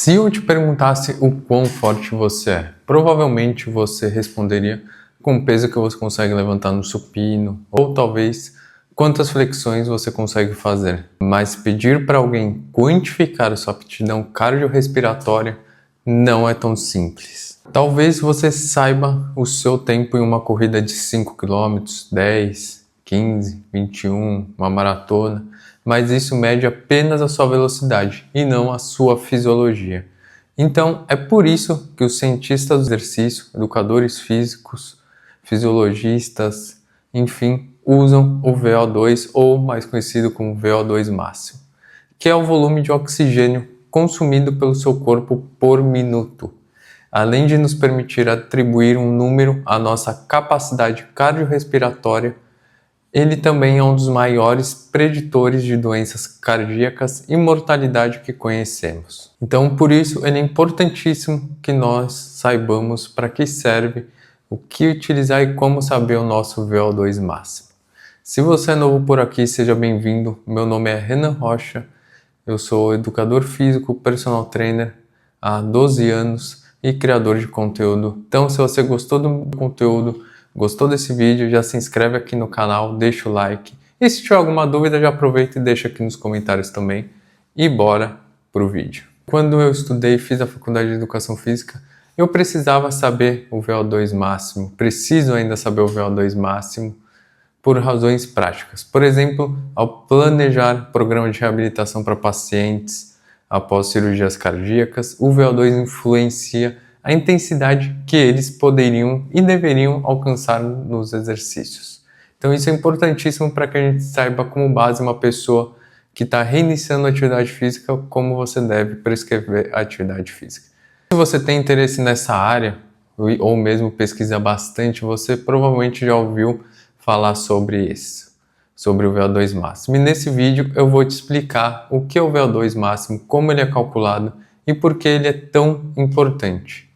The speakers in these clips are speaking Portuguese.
Se eu te perguntasse o quão forte você é, provavelmente você responderia com o peso que você consegue levantar no supino, ou talvez quantas flexões você consegue fazer. Mas pedir para alguém quantificar sua aptidão cardiorrespiratória não é tão simples. Talvez você saiba o seu tempo em uma corrida de 5 km, 10, 15, 21, uma maratona, mas isso mede apenas a sua velocidade e não a sua fisiologia. Então, é por isso que os cientistas do exercício, educadores físicos, fisiologistas, enfim, usam o VO2, ou mais conhecido como VO2 máximo, que é o volume de oxigênio consumido pelo seu corpo por minuto. Além de nos permitir atribuir um número à nossa capacidade cardiorrespiratória, ele também é um dos maiores preditores de doenças cardíacas e mortalidade que conhecemos. Então, por isso, ele é importantíssimo que nós saibamos para que serve, o que utilizar e como saber o nosso VO2 máximo. Se você é novo por aqui, seja bem-vindo. Meu nome é Renan Rocha, eu sou educador físico, personal trainer há 12 anos e criador de conteúdo. Então, se você gostou do conteúdo, gostou desse vídeo, já se inscreve aqui no canal, deixa o like. E se tiver alguma dúvida, já aproveita e deixa aqui nos comentários também. E bora pro vídeo. Quando eu estudei e fiz a faculdade de Educação Física, eu precisava saber o VO2 máximo. Preciso ainda saber o VO2 máximo por razões práticas. Por exemplo, ao planejar programa de reabilitação para pacientes após cirurgias cardíacas, o VO2 influencia a intensidade que eles poderiam e deveriam alcançar nos exercícios. Então isso é importantíssimo para que a gente saiba como base uma pessoa que está reiniciando a atividade física, como você deve prescrever a atividade física. Se você tem interesse nessa área, ou mesmo pesquisa bastante, você provavelmente já ouviu falar sobre isso, sobre o VO2 máximo. E nesse vídeo eu vou te explicar o que é o VO2 máximo, como ele é calculado e por que ele é tão importante.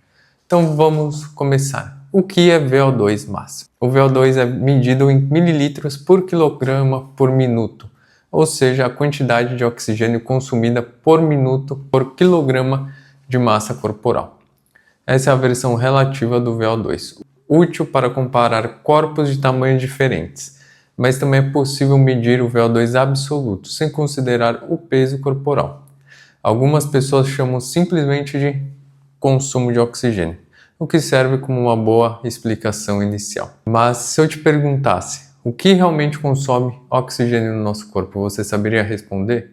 Então vamos começar. O que é VO2 máximo? O VO2 é medido em mililitros por quilograma por minuto, ou seja, a quantidade de oxigênio consumida por minuto por quilograma de massa corporal. Essa é a versão relativa do VO2, útil para comparar corpos de tamanhos diferentes, mas também é possível medir o VO2 absoluto, sem considerar o peso corporal. Algumas pessoas chamam simplesmente de consumo de oxigênio, o que serve como uma boa explicação inicial. Mas se eu te perguntasse o que realmente consome oxigênio no nosso corpo, você saberia responder?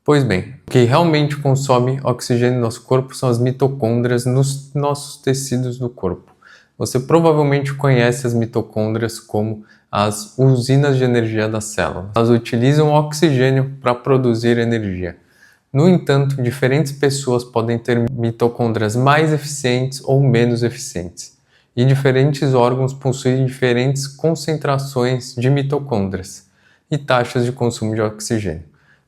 Pois bem, o que realmente consome oxigênio no nosso corpo são as mitocôndrias nos nossos tecidos do corpo. Você provavelmente conhece as mitocôndrias como as usinas de energia da célula. Elas utilizam o oxigênio para produzir energia. No entanto, diferentes pessoas podem ter mitocôndrias mais eficientes ou menos eficientes, e diferentes órgãos possuem diferentes concentrações de mitocôndrias e taxas de consumo de oxigênio.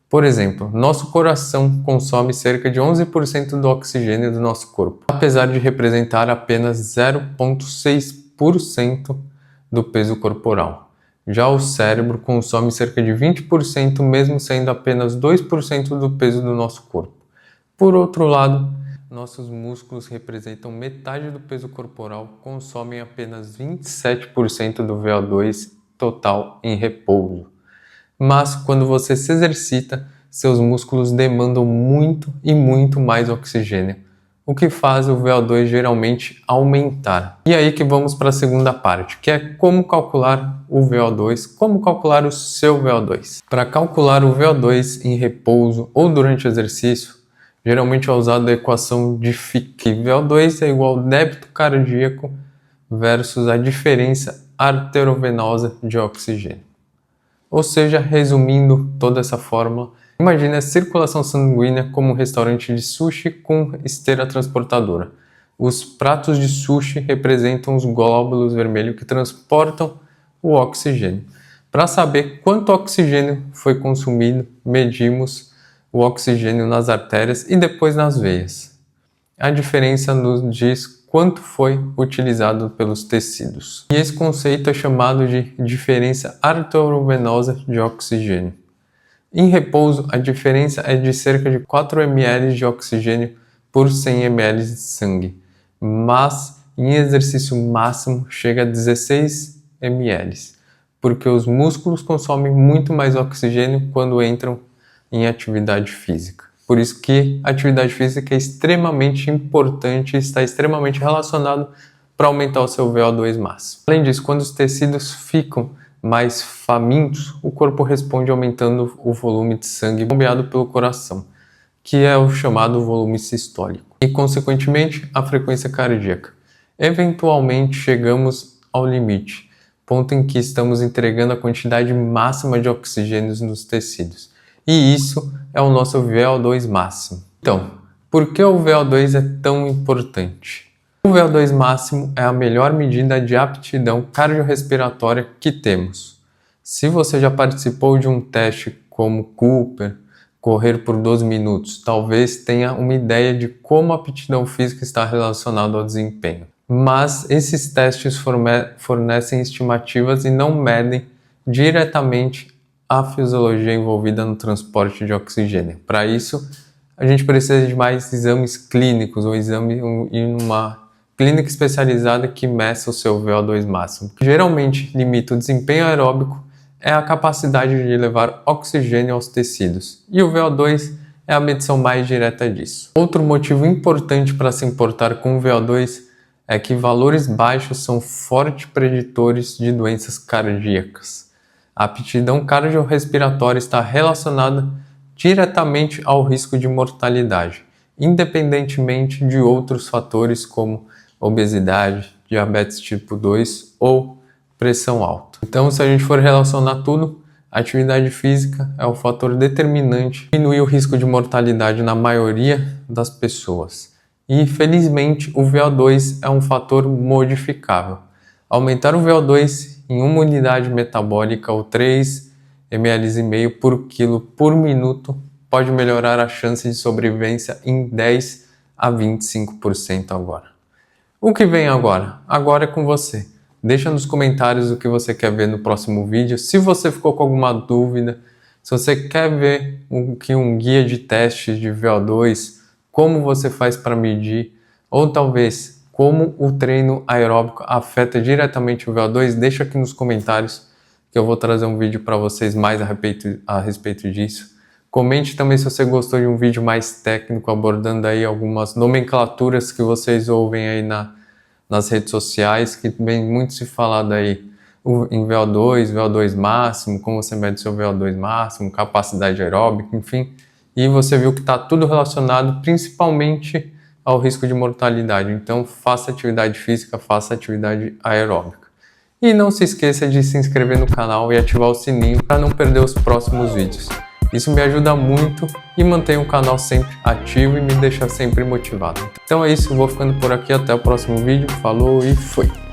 Por exemplo, nosso coração consome cerca de 11% do oxigênio do nosso corpo, apesar de representar apenas 0,6% do peso corporal. Já o cérebro consome cerca de 20%, mesmo sendo apenas 2% do peso do nosso corpo. Por outro lado, nossos músculos representam metade do peso corporal, consomem apenas 27% do VO2 total em repouso. Mas quando você se exercita, seus músculos demandam muito e muito mais oxigênio, o que faz o VO2 geralmente aumentar. E aí que vamos para a segunda parte, que é como calcular o VO2, como calcular o seu VO2. Para calcular o VO2 em repouso ou durante o exercício, geralmente é usada a equação de Fick, que VO2 é igual ao débito cardíaco versus a diferença arteriovenosa de oxigênio. Ou seja, resumindo toda essa fórmula, imagine a circulação sanguínea como um restaurante de sushi com esteira transportadora. Os pratos de sushi representam os glóbulos vermelhos que transportam o oxigênio. Para saber quanto oxigênio foi consumido, medimos o oxigênio nas artérias e depois nas veias. A diferença nos diz quanto foi utilizado pelos tecidos. E esse conceito é chamado de diferença arteriovenosa de oxigênio. Em repouso, a diferença é de cerca de 4 ml de oxigênio por 100 ml de sangue, mas em exercício máximo chega a 16 ml, porque os músculos consomem muito mais oxigênio quando entram em atividade física. Por isso que a atividade física é extremamente importante e está extremamente relacionado para aumentar o seu VO2 máximo. Além disso, quando os tecidos ficam mais famintos, o corpo responde aumentando o volume de sangue bombeado pelo coração, que é o chamado volume sistólico, e consequentemente a frequência cardíaca. Eventualmente chegamos ao limite, ponto em que estamos entregando a quantidade máxima de oxigênio nos tecidos. E isso é o nosso VO2 máximo. Então, por que o VO2 é tão importante? O VO2 máximo é a melhor medida de aptidão cardiorrespiratória que temos. Se você já participou de um teste como Cooper, correr por 12 minutos, talvez tenha uma ideia de como a aptidão física está relacionada ao desempenho. Mas esses testes fornecem estimativas e não medem diretamente a fisiologia envolvida no transporte de oxigênio. Para isso, a gente precisa de mais exames clínicos ou ir numa clínica especializada que meça o seu VO2 máximo. O que geralmente limita o desempenho aeróbico é a capacidade de levar oxigênio aos tecidos, e o VO2 é a medição mais direta disso. Outro motivo importante para se importar com o VO2 é que valores baixos são fortes preditores de doenças cardíacas. A aptidão cardiorrespiratória está relacionada diretamente ao risco de mortalidade, independentemente de outros fatores como obesidade, diabetes tipo 2 ou pressão alta. Então, se a gente for relacionar tudo, a atividade física é o fator determinante para diminuir o risco de mortalidade na maioria das pessoas. E, felizmente, o VO2 é um fator modificável. Aumentar o VO2 em uma unidade metabólica ou 3,5 ml por quilo por minuto pode melhorar a chance de sobrevivência em 10 a 25% agora. O que vem agora? Agora é com você. Deixa nos comentários o que você quer ver no próximo vídeo. Se você ficou com alguma dúvida, se você quer ver um guia de testes de VO2, como você faz para medir, ou talvez como o treino aeróbico afeta diretamente o VO2, deixa aqui nos comentários que eu vou trazer um vídeo para vocês mais a respeito disso. Comente também se você gostou de um vídeo mais técnico, abordando aí algumas nomenclaturas que vocês ouvem aí nas redes sociais, que vem muito se falado aí em VO2, VO2 máximo, como você mede seu VO2 máximo, capacidade aeróbica, enfim. E você viu que está tudo relacionado principalmente ao risco de mortalidade. Então faça atividade física, faça atividade aeróbica. E não se esqueça de se inscrever no canal e ativar o sininho para não perder os próximos vídeos. Isso me ajuda muito e mantém o canal sempre ativo e me deixa sempre motivado. Então é isso, eu vou ficando por aqui, até o próximo vídeo. Falou e fui!